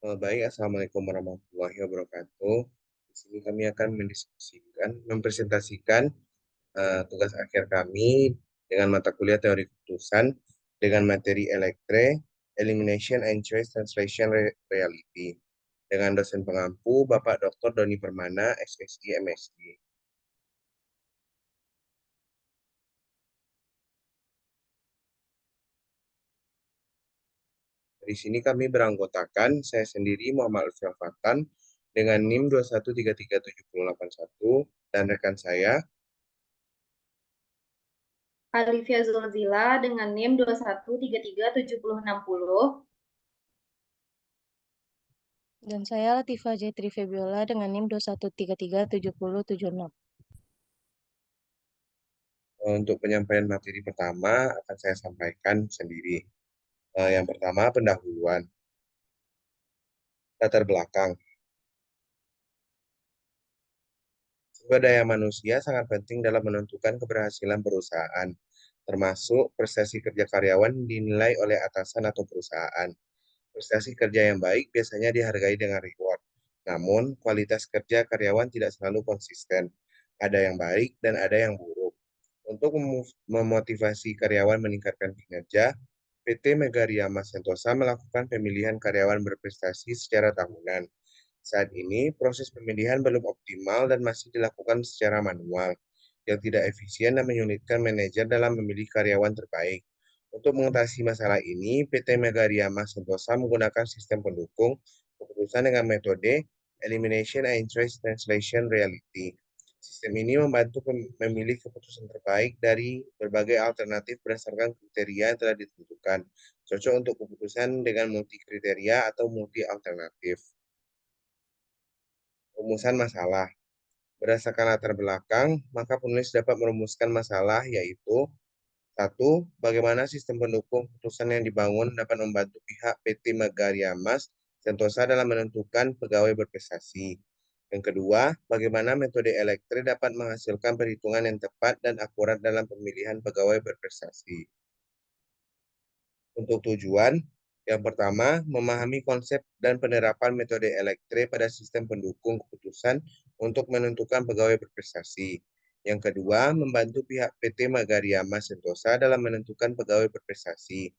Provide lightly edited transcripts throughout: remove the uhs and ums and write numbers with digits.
Baik, Assalamualaikum warahmatullahi wabarakatuh. Di sini kami akan mempresentasikan tugas akhir kami dengan mata kuliah teori keputusan dengan materi Elektre, Elimination and Choice Translation Reality dengan dosen pengampu Bapak Dr. Doni Permana, SSI MSI. Di sini kami beranggotakan saya sendiri Muhammad Lutfi Fatan dengan NIM 2133781 dan rekan saya Alivia Zulzila dengan NIM 2133760. Dan saya Latifah Jaitri Febiola dengan NIM 213377076. Untuk penyampaian materi pertama akan saya sampaikan sendiri. Yang pertama, pendahuluan. Latar belakang. Sumber daya manusia sangat penting dalam menentukan keberhasilan perusahaan, termasuk prestasi kerja karyawan dinilai oleh atasan atau perusahaan. Prestasi kerja yang baik biasanya dihargai dengan reward. Namun, kualitas kerja karyawan tidak selalu konsisten. Ada yang baik dan ada yang buruk. Untuk memotivasi karyawan meningkatkan kinerja, PT Megaria Mas Sentosa melakukan pemilihan karyawan berprestasi secara tahunan. Saat ini, proses pemilihan belum optimal dan masih dilakukan secara manual, yang tidak efisien dan menyulitkan manajer dalam memilih karyawan terbaik. Untuk mengatasi masalah ini, PT Megaria Mas Sentosa menggunakan sistem pendukung keputusan dengan metode Elimination and Choice Translation Reality. Sistem ini membantu memilih keputusan terbaik dari berbagai alternatif berdasarkan kriteria yang telah ditentukan, cocok untuk keputusan dengan multi kriteria atau multi alternatif. Rumusan masalah. Berdasarkan latar belakang, maka penulis dapat merumuskan masalah yaitu satu, bagaimana sistem pendukung keputusan yang dibangun dapat membantu pihak PT Megaria Mas Sentosa dalam menentukan pegawai berprestasi. Yang kedua, bagaimana metode Elektre dapat menghasilkan perhitungan yang tepat dan akurat dalam pemilihan pegawai berprestasi. Untuk tujuan, yang pertama, memahami konsep dan penerapan metode Elektre pada sistem pendukung keputusan untuk menentukan pegawai berprestasi. Yang kedua, membantu pihak PT Magariama Sentosa dalam menentukan pegawai berprestasi.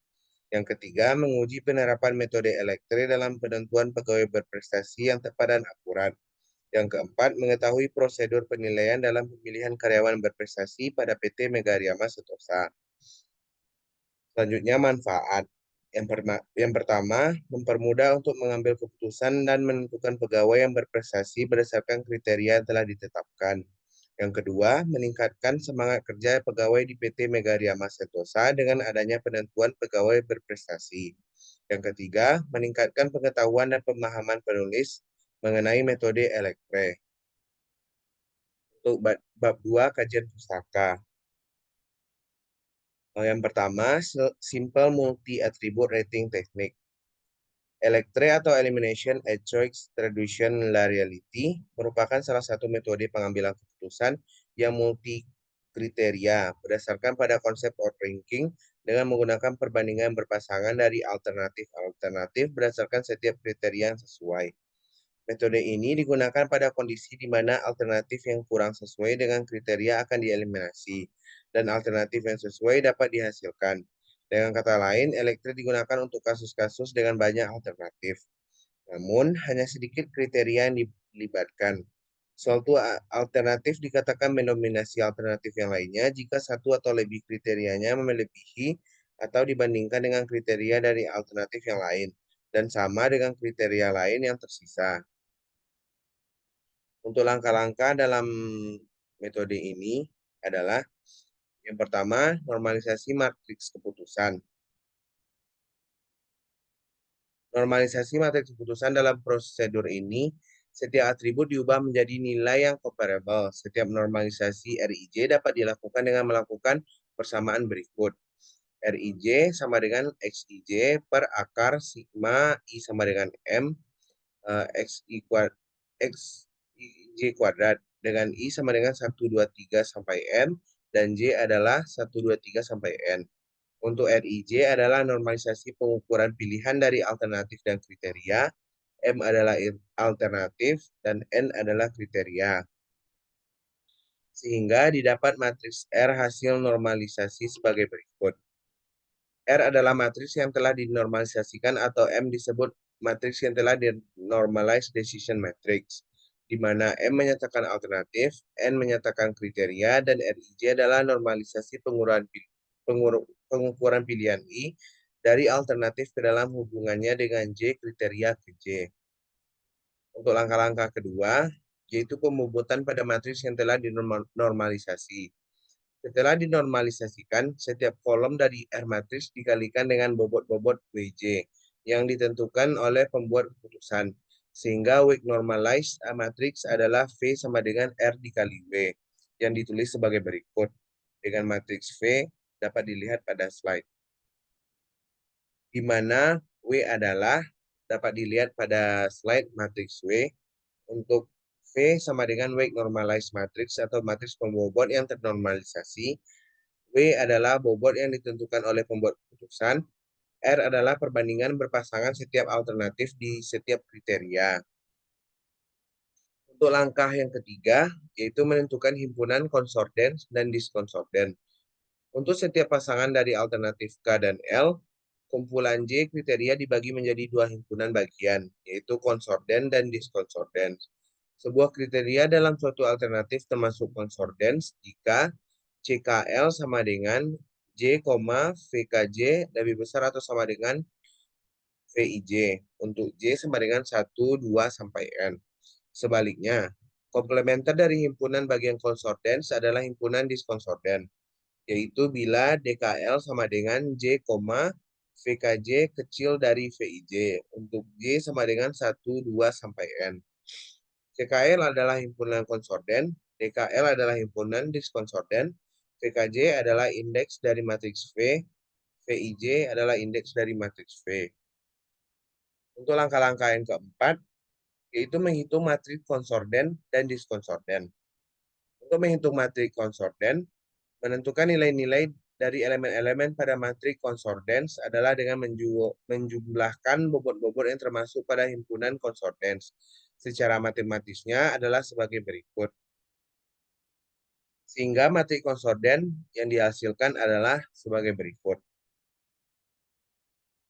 Yang ketiga, menguji penerapan metode Elektre dalam penentuan pegawai berprestasi yang tepat dan akurat. Yang keempat, mengetahui prosedur penilaian dalam pemilihan karyawan berprestasi pada PT Megariama Sentosa. Selanjutnya, manfaat. Yang pertama, mempermudah untuk mengambil keputusan dan menentukan pegawai yang berprestasi berdasarkan kriteria yang telah ditetapkan. Yang kedua, meningkatkan semangat kerja pegawai di PT Megaria Mas Sentosa dengan adanya penentuan pegawai berprestasi. Yang ketiga, meningkatkan pengetahuan dan pemahaman penulis mengenai metode Elektre. Untuk bab 2, kajian pustaka. Yang pertama, simple multi-attribute rating technique. Elektre atau Elimination and Choice Traduction La Reality merupakan salah satu metode pengambilan keputusan yang multi kriteria berdasarkan pada konsep outranking dengan menggunakan perbandingan berpasangan dari alternatif-alternatif berdasarkan setiap kriteria yang sesuai. Metode ini digunakan pada kondisi di mana alternatif yang kurang sesuai dengan kriteria akan dieliminasi dan alternatif yang sesuai dapat dihasilkan. Dengan kata lain, Elektre digunakan untuk kasus-kasus dengan banyak alternatif. Namun, hanya sedikit kriteria yang dilibatkan. Suatu alternatif dikatakan mendominasi alternatif yang lainnya jika satu atau lebih kriterianya melebihi atau dibandingkan dengan kriteria dari alternatif yang lain dan sama dengan kriteria lain yang tersisa. Untuk langkah-langkah dalam metode ini adalah yang pertama, normalisasi matriks keputusan. Normalisasi matriks keputusan dalam prosedur ini, setiap atribut diubah menjadi nilai yang comparable. Setiap normalisasi RIJ dapat dilakukan dengan melakukan persamaan berikut. RIJ sama dengan XIJ per akar sigma I sama dengan M, XIJ kuadrat dengan I sama dengan 123 sampai M, dan J adalah 123 sampai N. Untuk RIJ adalah normalisasi pengukuran pilihan dari alternatif dan kriteria. M adalah alternatif, dan N adalah kriteria. Sehingga didapat matriks R hasil normalisasi sebagai berikut. R adalah matriks yang telah dinormalisasikan atau M disebut matriks yang telah dinormalize decision matrix, di mana M menyatakan alternatif, N menyatakan kriteria, dan Rij adalah normalisasi pengukuran pilihan I dari alternatif ke dalam hubungannya dengan J kriteria ke J. Untuk langkah-langkah kedua, yaitu pembobotan pada matriks yang telah dinormalisasi. Setelah dinormalisasikan, setiap kolom dari R matriks dikalikan dengan bobot-bobot WJ yang ditentukan oleh pembuat keputusan. Sehingga weak normalized matriks adalah V sama dengan R dikali W yang ditulis sebagai berikut. Dengan matriks V dapat dilihat pada slide. Di mana W adalah dapat dilihat pada slide matriks W untuk V sama dengan weak normalized matrix atau matriks pembobot yang ternormalisasi. W adalah bobot yang ditentukan oleh pembuat keputusan. R adalah perbandingan berpasangan setiap alternatif di setiap kriteria. Untuk langkah yang ketiga, yaitu menentukan himpunan konsorden dan diskonsorden. Untuk setiap pasangan dari alternatif K dan L, kumpulan J kriteria dibagi menjadi dua himpunan bagian, yaitu konsorden dan diskonsorden. Sebuah kriteria dalam suatu alternatif termasuk konsordens jika CKL sama dengan J, VKJ lebih besar atau sama dengan VIJ. Untuk J sama dengan 1, 2, sampai N. Sebaliknya, komplementer dari himpunan bagian konsordens adalah himpunan diskonsorden, yaitu bila DKL sama dengan J, VKJ kecil dari VIJ. Untuk J sama dengan 1, 2, sampai N. CKL adalah himpunan konsorden, DKL adalah himpunan diskonsorden, VKJ adalah indeks dari matriks V, VIJ adalah indeks dari matriks V. Untuk langkah-langkah yang keempat, yaitu menghitung matriks konsorden dan diskonsorden. Untuk menghitung matriks konsorden, menentukan nilai-nilai dari elemen-elemen pada matriks konsordens adalah dengan menjumlahkan bobot-bobot yang termasuk pada himpunan konsordens. Secara matematisnya adalah sebagai berikut. Sehingga matriks konsorden yang dihasilkan adalah sebagai berikut.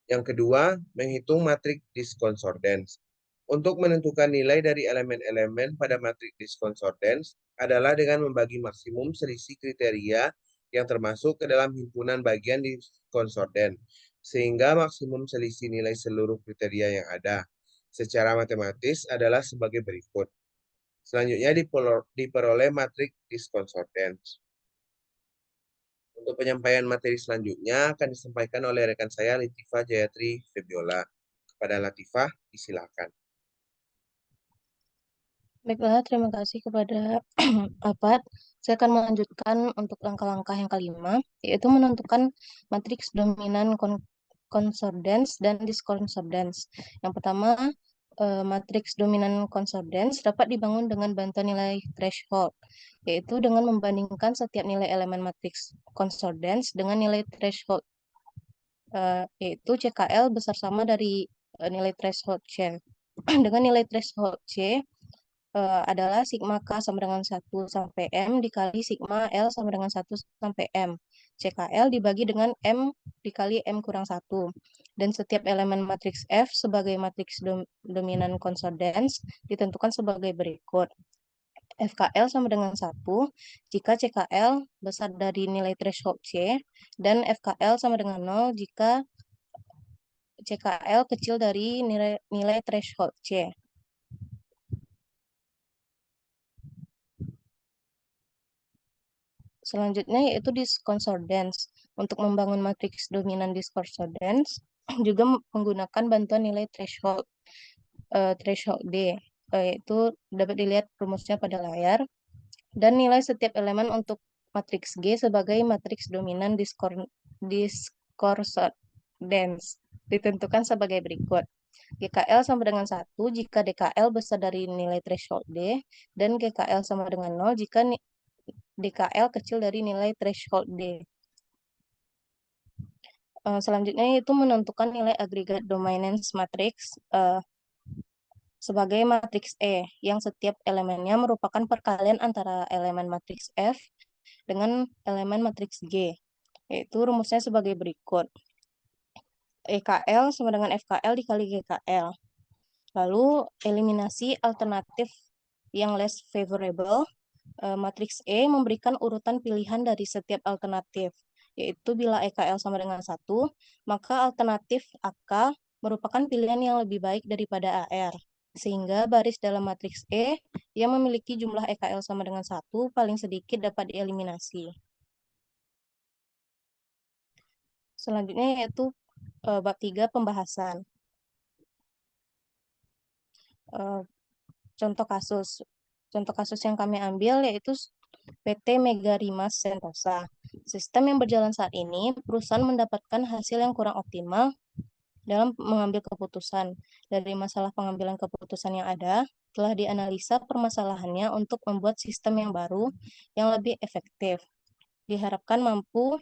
Yang kedua, menghitung matriks diskonsordens. Untuk menentukan nilai dari elemen-elemen pada matriks diskonsordens adalah dengan membagi maksimum selisih kriteria yang termasuk ke dalam himpunan bagian diskonsorden, sehingga maksimum selisih nilai seluruh kriteria yang ada secara matematis adalah sebagai berikut. Selanjutnya diperoleh matriks diskonsordens. Untuk penyampaian materi selanjutnya akan disampaikan oleh rekan saya Latifah Jayatri Febiola. Kepada Latifah, disilakan. Baiklah, terima kasih kepada Apat. Saya akan melanjutkan untuk langkah-langkah yang kelima, yaitu menentukan matriks dominan konsordens dan diskonsordens. Yang pertama, matriks dominan konsordens dapat dibangun dengan bantuan nilai threshold, yaitu dengan membandingkan setiap nilai elemen matriks konsordens dengan nilai threshold, yaitu CKL besar sama dari nilai threshold C. Dengan nilai threshold C, adalah sigma K sama dengan 1 sampai M dikali sigma L sama dengan 1 sampai M. CKL dibagi dengan M dikali M kurang 1. Dan setiap elemen matriks F sebagai matriks dominan konsordens ditentukan sebagai berikut. FKL sama dengan 1 jika CKL besar dari nilai threshold C dan FKL sama dengan 0 jika CKL kecil dari nilai threshold C. Selanjutnya yaitu diskonsordens. Untuk membangun matriks dominan diskonsordens juga menggunakan bantuan nilai threshold D, yaitu dapat dilihat rumusnya pada layar. Dan nilai setiap elemen untuk matriks G sebagai matriks dominan diskonsordens ditentukan sebagai berikut. GKL sama dengan 1 jika DKL besar dari nilai threshold D, dan GKL sama dengan 0 jika DKL kecil dari nilai threshold D. Selanjutnya itu menentukan nilai agregat dominance matrix sebagai matriks E, yang setiap elemennya merupakan perkalian antara elemen matriks F dengan elemen matriks G. Yaitu rumusnya sebagai berikut. EKL sama dengan FKL dikali GKL. Lalu eliminasi alternatif yang less favorable. Matriks E memberikan urutan pilihan dari setiap alternatif, yaitu bila EKL sama dengan 1, maka alternatif AK merupakan pilihan yang lebih baik daripada AR. Sehingga baris dalam matriks E yang memiliki jumlah EKL sama dengan 1 paling sedikit dapat dieliminasi. Selanjutnya yaitu bab 3 pembahasan. Contoh kasus. Contoh kasus yang kami ambil yaitu PT Mega Rimas Sentosa. Sistem yang berjalan saat ini, perusahaan mendapatkan hasil yang kurang optimal dalam mengambil keputusan. Dari masalah pengambilan keputusan yang ada, telah dianalisa permasalahannya untuk membuat sistem yang baru yang lebih efektif. Diharapkan mampu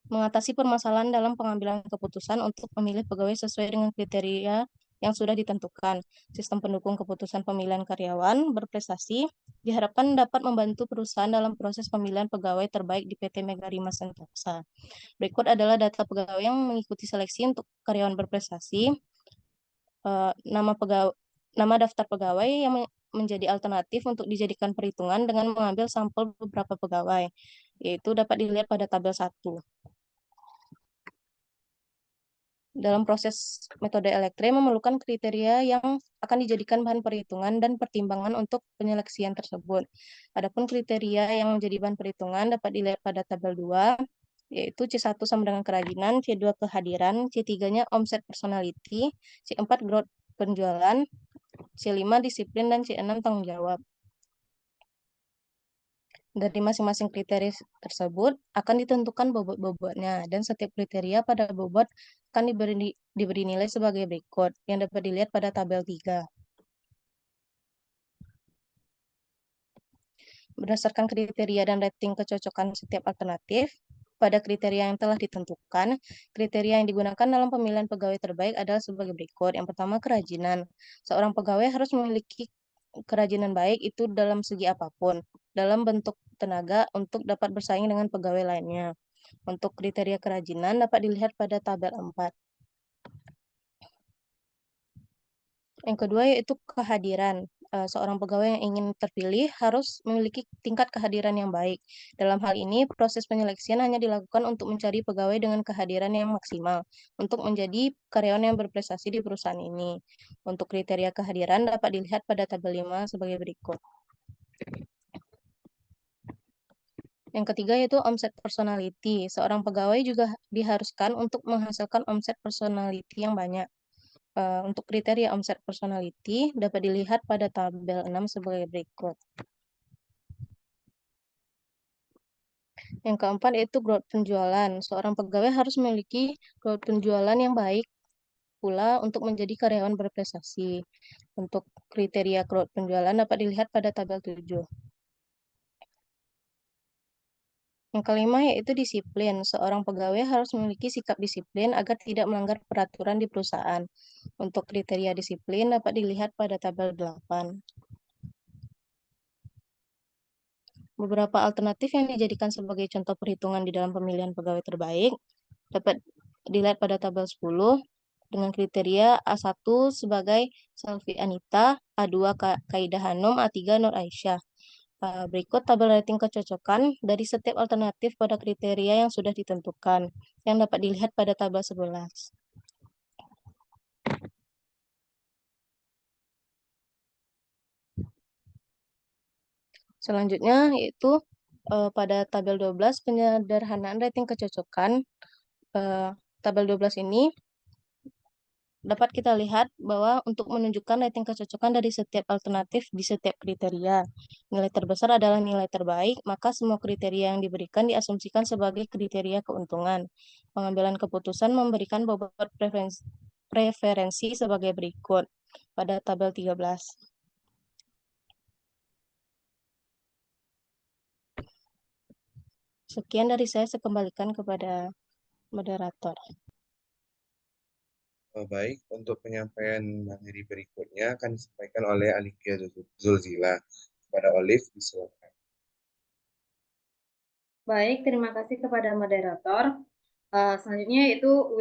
mengatasi permasalahan dalam pengambilan keputusan untuk memilih pegawai sesuai dengan kriteria yang sudah ditentukan. Sistem pendukung keputusan pemilihan karyawan berprestasi diharapkan dapat membantu perusahaan dalam proses pemilihan pegawai terbaik di PT Mega Rimas Sentosa. Berikut adalah data pegawai yang mengikuti seleksi untuk karyawan berprestasi. Nama daftar pegawai yang menjadi alternatif untuk dijadikan perhitungan dengan mengambil sampel beberapa pegawai, yaitu dapat dilihat pada tabel 1. Dalam proses metode elektre memerlukan kriteria yang akan dijadikan bahan perhitungan dan pertimbangan untuk penyeleksian tersebut. Adapun kriteria yang menjadi bahan perhitungan dapat dilihat pada tabel 2, yaitu C1 sama dengan kerajinan, C2 kehadiran, C3-nya omset personality, C4 growth penjualan, C5 disiplin, dan C6 tanggung jawab. Dari masing-masing kriteria tersebut akan ditentukan bobot-bobotnya, dan setiap kriteria pada bobot akan diberi nilai sebagai berikut, yang dapat dilihat pada tabel 3. Berdasarkan kriteria dan rating kecocokan setiap alternatif, pada kriteria yang telah ditentukan, kriteria yang digunakan dalam pemilihan pegawai terbaik adalah sebagai berikut. Yang pertama, kerajinan. Seorang pegawai harus memiliki kerajinan baik itu dalam segi apapun, dalam bentuk tenaga untuk dapat bersaing dengan pegawai lainnya. Untuk kriteria kerajinan dapat dilihat pada tabel 4. Yang kedua yaitu kehadiran. Seorang pegawai yang ingin terpilih harus memiliki tingkat kehadiran yang baik. Dalam hal ini, proses penyeleksian hanya dilakukan untuk mencari pegawai dengan kehadiran yang maksimal untuk menjadi karyawan yang berprestasi di perusahaan ini. Untuk kriteria kehadiran dapat dilihat pada tabel 5 sebagai berikut. Yang ketiga yaitu omset personality. Seorang pegawai juga diharuskan untuk menghasilkan omset personality yang banyak. Untuk kriteria omset personality dapat dilihat pada tabel 6 sebagai berikut. Yang keempat yaitu growth penjualan. Seorang pegawai harus memiliki growth penjualan yang baik pula untuk menjadi karyawan berprestasi. Untuk kriteria growth penjualan dapat dilihat pada tabel 7. Yang kelima yaitu disiplin. Seorang pegawai harus memiliki sikap disiplin agar tidak melanggar peraturan di perusahaan. Untuk kriteria disiplin dapat dilihat pada tabel 8. Beberapa alternatif yang dijadikan sebagai contoh perhitungan di dalam pemilihan pegawai terbaik dapat dilihat pada tabel 10 dengan kriteria A1 sebagai Salvi Anita, A2 Kaidah Hanum, A3 Nur Aisyah. Berikut tabel rating kecocokan dari setiap alternatif pada kriteria yang sudah ditentukan, yang dapat dilihat pada tabel 11. Selanjutnya yaitu pada tabel 12 penyederhanaan rating kecocokan. Tabel 12 ini dapat kita lihat bahwa untuk menunjukkan rating kecocokan dari setiap alternatif di setiap kriteria. Nilai terbesar adalah nilai terbaik, maka semua kriteria yang diberikan diasumsikan sebagai kriteria keuntungan. Pengambilan keputusan memberikan bobot preferensi sebagai berikut pada tabel 13. Sekian dari saya kembalikan kepada moderator. Baik, untuk penyampaian materi berikutnya akan disampaikan oleh Alifia Zulzila. Kepada Olive, disilakan. Baik, terima kasih kepada moderator. Selanjutnya yaitu W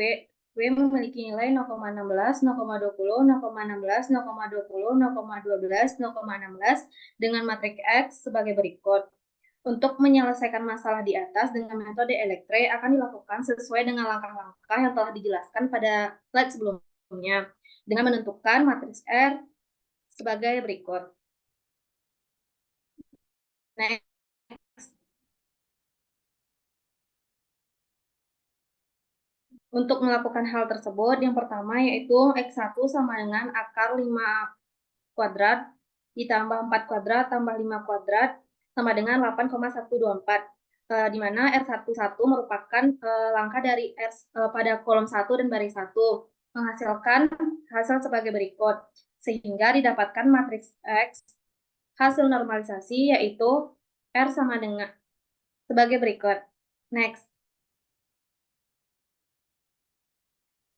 memiliki nilai 0,16, 0,20, 0,16, 0,20, 0,12, 0,16 dengan matriks X sebagai berikut. Untuk menyelesaikan masalah di atas dengan metode elektre akan dilakukan sesuai dengan langkah-langkah yang telah dijelaskan pada slide sebelumnya dengan menentukan matriks R sebagai berikut. Next. Untuk melakukan hal tersebut, yang pertama yaitu X1 sama dengan akar 5 kuadrat ditambah 4 kuadrat tambah 5 kuadrat sama dengan 8,124. Di mana R11 merupakan langkah dari R pada kolom 1 dan baris 1 menghasilkan hasil sebagai berikut. Sehingga didapatkan matriks X hasil normalisasi yaitu R sama dengan sebagai berikut. Next.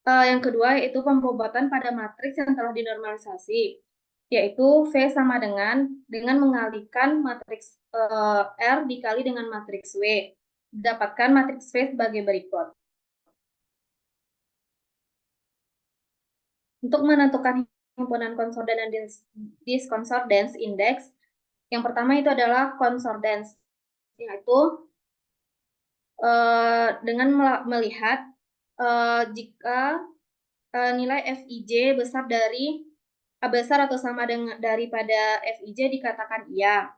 Yang kedua yaitu pembobotan pada matriks yang telah dinormalisasi, yaitu V sama dengan mengalihkan matriks R dikali dengan matriks W. Dapatkan matriks V sebagai berikut. Untuk menentukan himpunan konsordan dan diskonsordans indeks, yang pertama itu adalah konsordans, yaitu dengan melihat jika nilai Fij besar atau sama dengan daripada Fij dikatakan iya.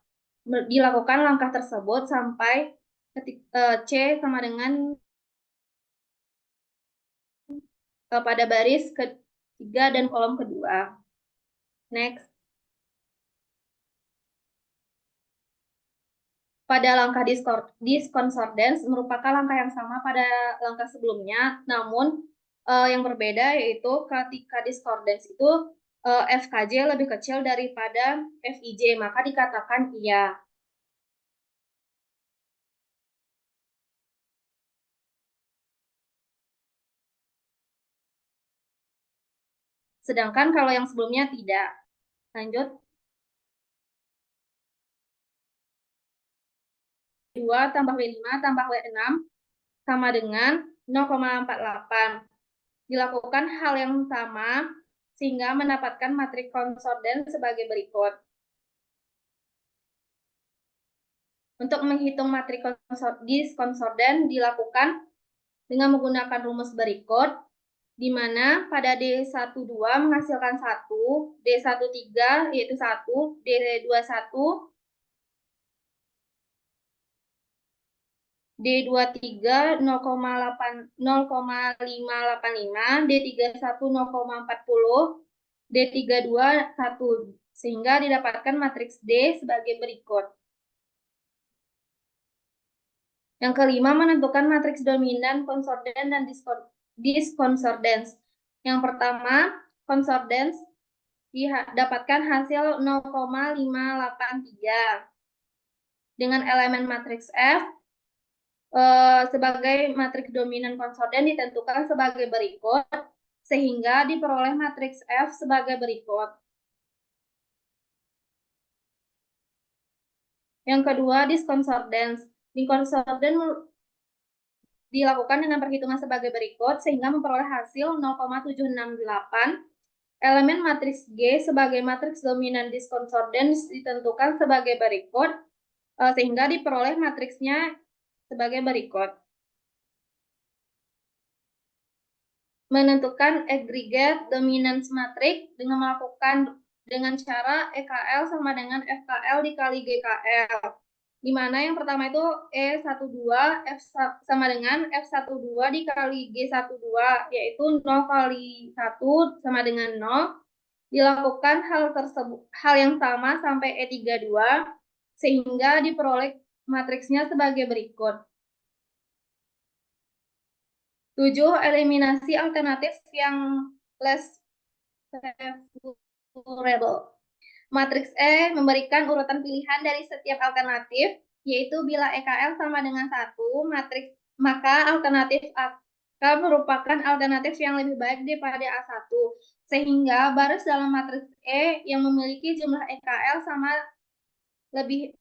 Dilakukan langkah tersebut sampai C sama dengan pada baris ketiga dan kolom kedua. Next. Pada langkah diskonsordans merupakan langkah yang sama pada langkah sebelumnya, namun yang berbeda yaitu ketika diskordans itu FKJ lebih kecil daripada FIJ, maka dikatakan iya. Sedangkan kalau yang sebelumnya tidak. Lanjut. 2 tambah W5 tambah W6 sama dengan 0,48. Dilakukan hal yang sama sehingga mendapatkan matriks konsordan sebagai berikut. Untuk menghitung matriks diskonsordan dilakukan dengan menggunakan rumus berikut, di mana pada D12 menghasilkan 1, D13 yaitu 1, D21, D23 0,585, D31 0,40, D32 1, sehingga didapatkan matriks D sebagai berikut. Yang kelima, menentukan matriks dominan, konsordan, dan diskonsordans. Yang pertama, konsordans didapatkan hasil 0,583. Dengan elemen matriks F, sebagai matriks dominan konsordan ditentukan sebagai berikut, sehingga diperoleh matriks F sebagai berikut. Yang kedua, diskonsordans. Diskonsordan dilakukan dengan perhitungan sebagai berikut, sehingga memperoleh hasil 0,768. Elemen matriks G sebagai matriks dominan diskonsordans ditentukan sebagai berikut, sehingga diperoleh matriksnya sebagai berikut. Menentukan aggregate dominance matrix dengan melakukan dengan cara EKL sama dengan FKL dikali GKL. Di mana yang pertama itu E12 F sama dengan F12 dikali G12, yaitu 0 kali 1 sama dengan 0. Dilakukan hal yang sama sampai E32, sehingga diperoleh matriksnya sebagai berikut. 7. Eliminasi alternatif yang less favorable. Matriks E memberikan urutan pilihan dari setiap alternatif, yaitu bila EKL sama dengan 1, maka alternatif merupakan alternatif yang lebih baik daripada A1, sehingga baris dalam matriks E yang memiliki jumlah EKL sama lebih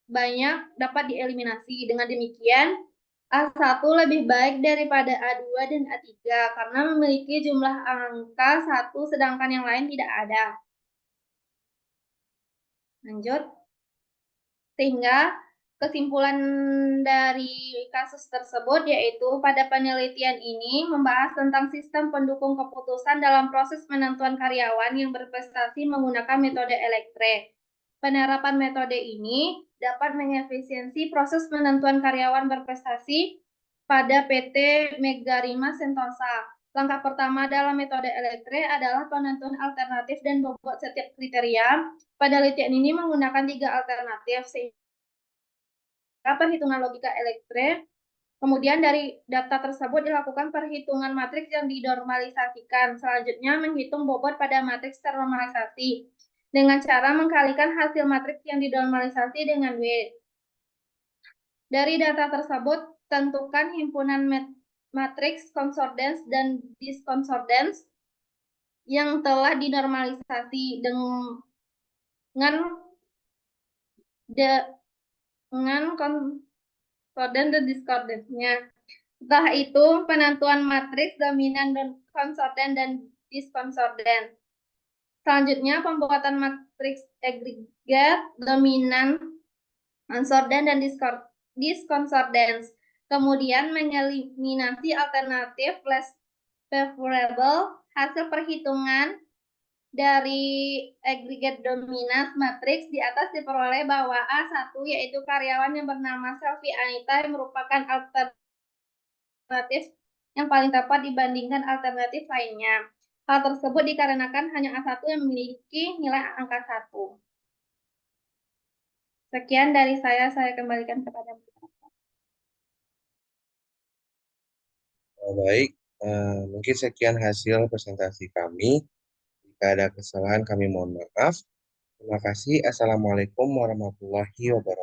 banyak dapat dieliminasi. Dengan demikian, A1 lebih baik daripada A2 dan A3 karena memiliki jumlah angka 1 sedangkan yang lain tidak ada. Lanjut. Sehingga kesimpulan dari kasus tersebut yaitu pada penelitian ini membahas tentang sistem pendukung keputusan dalam proses penentuan karyawan yang berprestasi menggunakan metode elektre. Penerapan metode ini dapat mengefisiensi proses penentuan karyawan berprestasi pada PT Megarima Sentosa. Langkah pertama dalam metode elektre adalah penentuan alternatif dan bobot setiap kriteria. Penelitian ini menggunakan 3 alternatif, sehingga perhitungan logika elektre. Kemudian dari data tersebut dilakukan perhitungan matriks yang dinormalisasikan. Selanjutnya menghitung bobot pada matriks ternormalisasi dengan cara mengkalikan hasil matriks yang dinormalisasi dengan W. Dari data tersebut, tentukan himpunan matriks konsordans dan diskonsordans yang telah dinormalisasi dengan konsordan dan diskordansnya. Setelah itu, penentuan matriks dominan dan konsordan dan diskonsordan. Selanjutnya, pembuatan matriks agregat dominan, konsordan dan diskonsordans. Kemudian mengeliminasi alternatif less favorable. Hasil perhitungan dari agregat dominans matriks di atas diperoleh bahwa A1 yaitu karyawan yang bernama Selvi Anita yang merupakan alternatif yang paling tepat dibandingkan alternatif lainnya. Hal tersebut dikarenakan hanya A1 yang memiliki nilai angka 1. Sekian dari saya kembalikan kepada Baik, mungkin sekian hasil presentasi kami. Jika ada kesalahan kami mohon maaf. Terima kasih. Assalamualaikum warahmatullahi wabarakatuh.